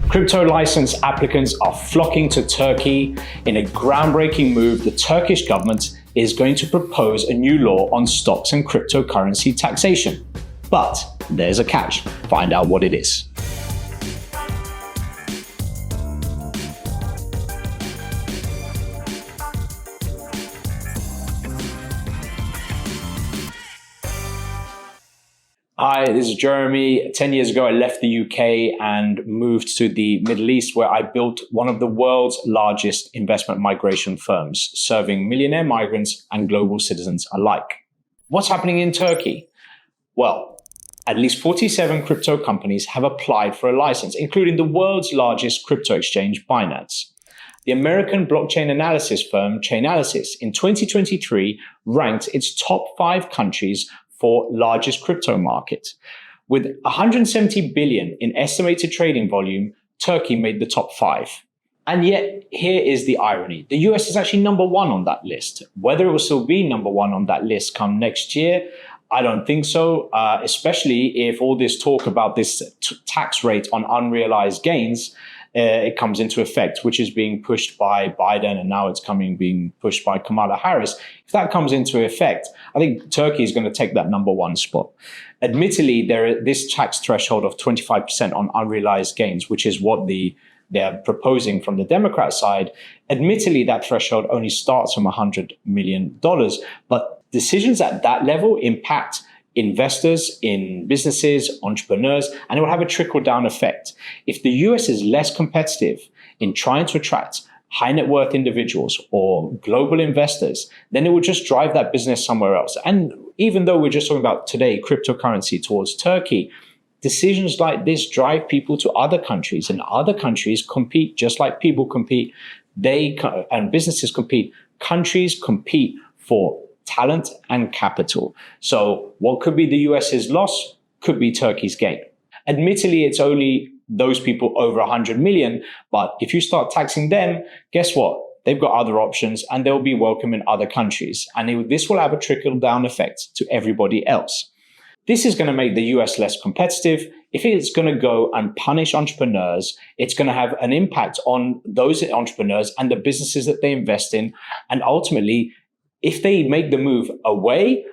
Crypto license applicants are flocking to Turkey. In a groundbreaking move, the Turkish government is going to propose a new law on stocks and cryptocurrency taxation. But there's a catch. Find out what it is. Hi, this is Jeremy. 10 years ago, I left the UK and moved to the Middle East, where I built one of the world's largest investment migration firms, serving millionaire migrants and global citizens alike. What's happening in Turkey? Well, at least 47 crypto companies have applied for a license, including the world's largest crypto exchange, Binance. The American blockchain analysis firm Chainalysis in 2023 ranked its top 5 countries for largest crypto market. With 170 billion in estimated trading volume, Turkey made the top 5. And yet, here is the irony. The US is actually number 1 on that list. Whether it will still be number 1 on that list come next year, I don't think so, especially if all this talk about this tax rate on unrealized gains it comes into effect, which is being pushed by Biden, and now it's being pushed by Kamala Harris. If that comes into effect, I think Turkey is going to take that number 1 spot. Admittedly, this tax threshold of 25% on unrealized gains, which is what they're proposing from the Democrat side, admittedly, that threshold only starts from $100 million. But decisions at that level impact investors in businesses, entrepreneurs, and it will have a trickle-down effect. If the US is less competitive in trying to attract high net worth individuals or global investors, then it will just drive that business somewhere else. And even though we're just talking about today cryptocurrency towards Turkey, decisions like this drive people to other countries, and other countries compete just like people compete. And businesses compete. Countries compete for talent and capital. So what could be the US's loss could be Turkey's gain. Admittedly, it's only those people over 100 million, but if you start taxing them, guess what? They've got other options and they'll be welcome in other countries. And this will have a trickle-down effect to everybody else. This is going to make the US less competitive. If it's going to go and punish entrepreneurs, it's going to have an impact on those entrepreneurs and the businesses that they invest in. And ultimately, if they make the move away,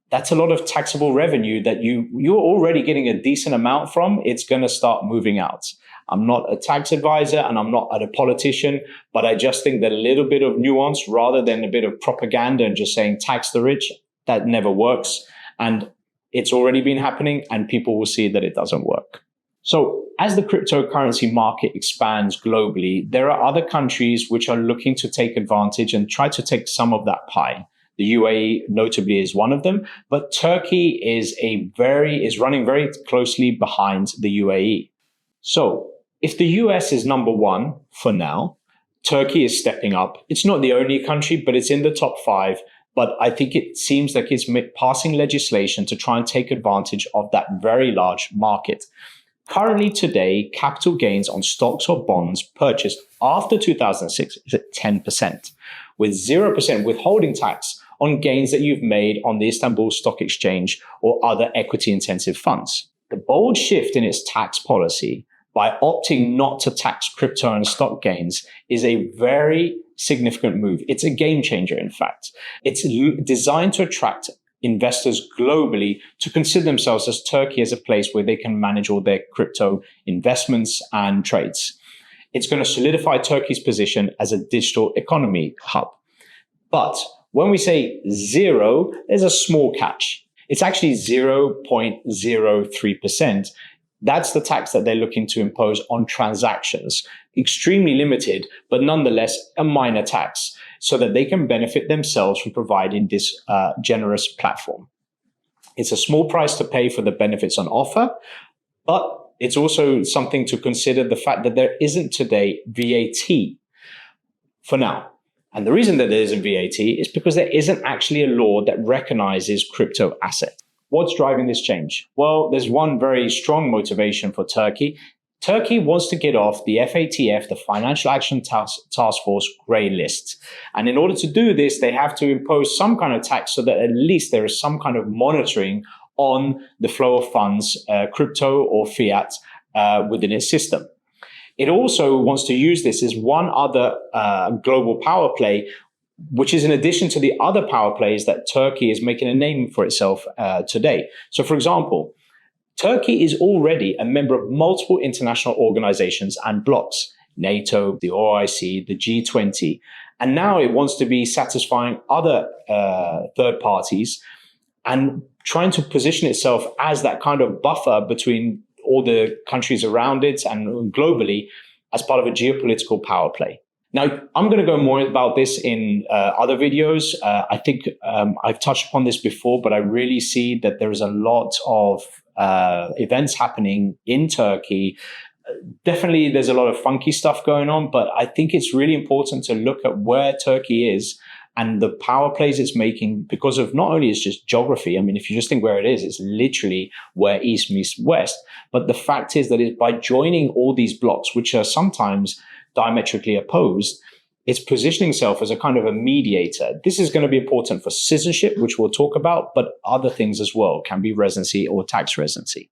that's a lot of taxable revenue that you're already getting a decent amount from. It's going to start moving out. I'm not a tax advisor and I'm not a politician, but I just think that a little bit of nuance rather than a bit of propaganda and just saying tax the rich, that never works. And it's already been happening and people will see that it doesn't work. So as the cryptocurrency market expands globally, there are other countries which are looking to take advantage and try to take some of that pie. The UAE notably is one of them, but Turkey is running very closely behind the UAE. So if the US is number 1 for now, Turkey is stepping up. It's not the only country, but it's in the top 5. But I think it seems like it's passing legislation to try and take advantage of that very large market. Currently today, capital gains on stocks or bonds purchased after 2006 is at 10%, with 0% withholding tax on gains that you've made on the Istanbul Stock Exchange or other equity-intensive funds. The bold shift in its tax policy by opting not to tax crypto and stock gains is a very significant move. It's a game changer, in fact. It's designed to attract investors globally to consider themselves as Turkey as a place where they can manage all their crypto investments and trades. It's going to solidify Turkey's position as a digital economy hub. But when we say 0, there's a small catch. It's actually 0.03%. That's the tax that they're looking to impose on transactions. Extremely limited, but nonetheless a minor tax, so that they can benefit themselves from providing this generous platform. It's a small price to pay for the benefits on offer, but it's also something to consider the fact that there isn't today VAT for now. And the reason that there isn't VAT is because there isn't actually a law that recognizes crypto assets. What's driving this change? Well, there's one very strong motivation for Turkey. Turkey wants to get off the FATF, the Financial Action Task Force, grey list. And in order to do this, they have to impose some kind of tax so that at least there is some kind of monitoring on the flow of funds, crypto or fiat, within its system. It also wants to use this as one other global power play, which is in addition to the other power plays that Turkey is making a name for itself today. So, for example, Turkey is already a member of multiple international organizations and blocs, NATO, the OIC, the G20, and now it wants to be satisfying other third parties and trying to position itself as that kind of buffer between all the countries around it and globally as part of a geopolitical power play. Now, I'm going to go more about this in other videos. I think I've touched upon this before, but I really see that there is a lot of events happening in Turkey. Definitely, there's a lot of funky stuff going on, but I think it's really important to look at where Turkey is and the power plays it's making because of not only it's just geography. I mean, if you just think where it is, it's literally where East meets West. But the fact is that by joining all these blocks, which are sometimes diametrically opposed, it's positioning itself as a kind of a mediator. This is going to be important for citizenship, which we'll talk about, but other things as well, can be residency or tax residency.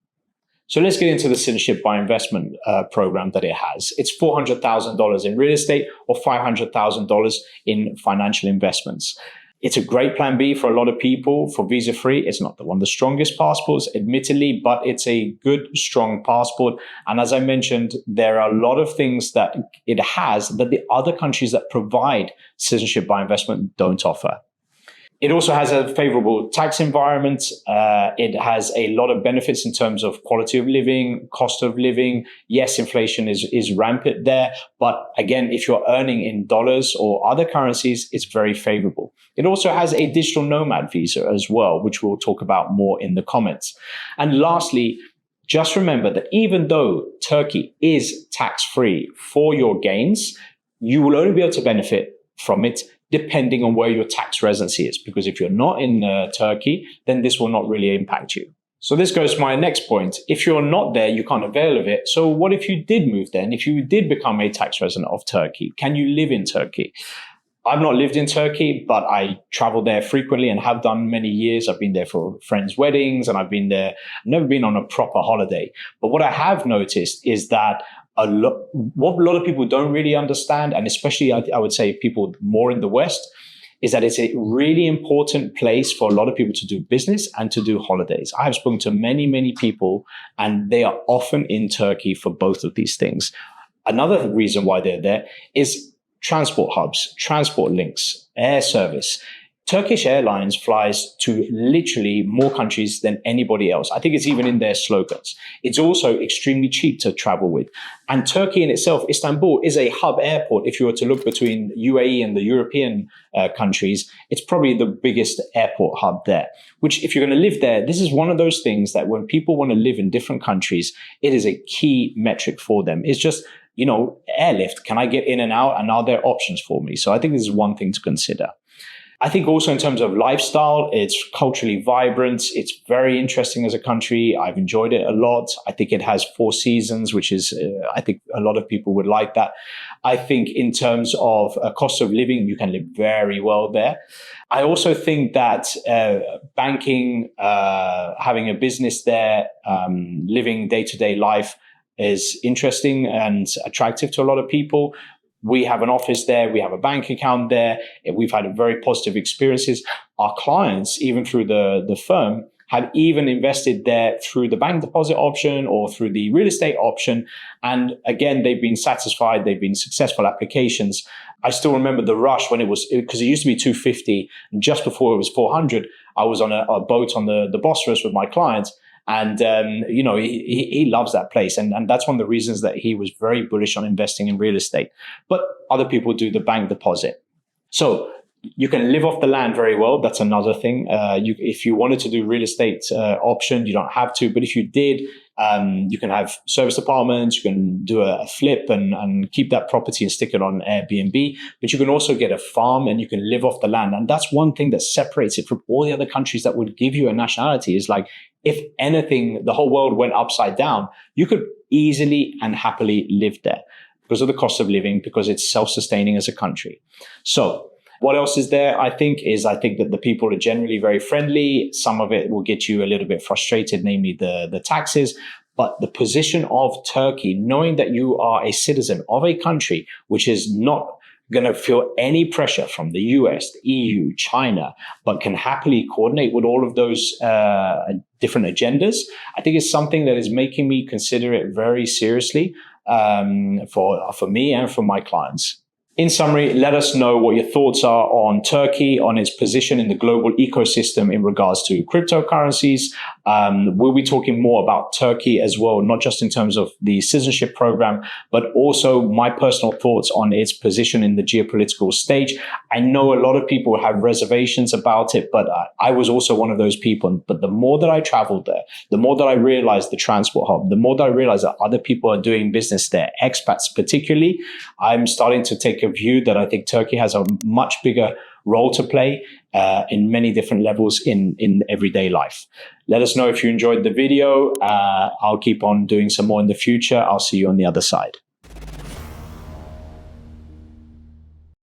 So let's get into the citizenship by investment program that it has. It's $400,000 in real estate or $500,000 in financial investments. It's a great plan B for a lot of people for visa-free. It's not one of the strongest passports, admittedly, but it's a good, strong passport. And as I mentioned, there are a lot of things that it has that the other countries that provide citizenship by investment don't offer. It also has a favorable tax environment. It has a lot of benefits in terms of quality of living, cost of living. Yes, inflation is rampant there. But again, if you're earning in dollars or other currencies, it's very favorable. It also has a digital nomad visa as well, which we'll talk about more in the comments. And lastly, just remember that even though Turkey is tax-free for your gains, you will only be able to benefit from it depending on where your tax residency is. Because if you're not in Turkey, then this will not really impact you. So this goes to my next point. If you're not there, you can't avail of it. So what if you did move there? And if you did become a tax resident of Turkey, can you live in Turkey? I've not lived in Turkey, but I travel there frequently and have done many years. I've been there for friends' weddings and I've been there, never been on a proper holiday. But what I have noticed is that what a lot of people don't really understand, and especially I would say people more in the West, is that it's a really important place for a lot of people to do business and to do holidays. I have spoken to many, many people, and they are often in Turkey for both of these things. Another reason why they're there is transport hubs, transport links, air service. Turkish Airlines flies to literally more countries than anybody else. I think it's even in their slogans. It's also extremely cheap to travel with. And Turkey in itself, Istanbul, is a hub airport. If you were to look between UAE and the European countries, it's probably the biggest airport hub there, which if you're going to live there, this is one of those things that when people want to live in different countries, it is a key metric for them. It's just, airlift. Can I get in and out? And are there options for me? So I think this is one thing to consider. I think also in terms of lifestyle, it's culturally vibrant. It's very interesting as a country. I've enjoyed it a lot. I think it has 4 seasons, which is, I think a lot of people would like that. I think in terms of cost of living, you can live very well there. I also think that banking, having a business there, living day-to-day life is interesting and attractive to a lot of people. We have an office there. We have a bank account there. We've had very positive experiences. Our clients, even through the firm, have even invested there through the bank deposit option or through the real estate option. And again, they've been satisfied. They've been successful applications. I still remember the rush when because it used to be 250. And just before it was 400, I was on a boat on the Bosphorus with my clients. And, he loves that place. And that's one of the reasons that he was very bullish on investing in real estate. But other people do the bank deposit. So you can live off the land very well. That's another thing. If you wanted to do real estate option, you don't have to. But if you did, you can have service apartments. You can do a flip and keep that property and stick it on Airbnb. But you can also get a farm and you can live off the land. And that's one thing that separates it from all the other countries that would give you a nationality is like, if anything, the whole world went upside down, you could easily and happily live there because of the cost of living, because it's self-sustaining as a country. So what else is there? I think that the people are generally very friendly. Some of it will get you a little bit frustrated, namely the taxes. But the position of Turkey, knowing that you are a citizen of a country which is not going to feel any pressure from the US, the EU, China, but can happily coordinate with all of those different agendas, I think it's something that is making me consider it very seriously for me and for my clients. In summary, let us know what your thoughts are on Turkey, on its position in the global ecosystem in regards to cryptocurrencies. We'll be talking more about Turkey as well, not just in terms of the citizenship program, but also my personal thoughts on its position in the geopolitical stage. I know a lot of people have reservations about it, but I was also one of those people. But the more that I traveled there, the more that I realized the transport hub, the more that I realized that other people are doing business there, expats particularly, I'm starting to take a view that I think Turkey has a much bigger role to play in many different levels in everyday life. Let us know if you enjoyed the video. I'll keep on doing some more in the future. I'll see you on the other side.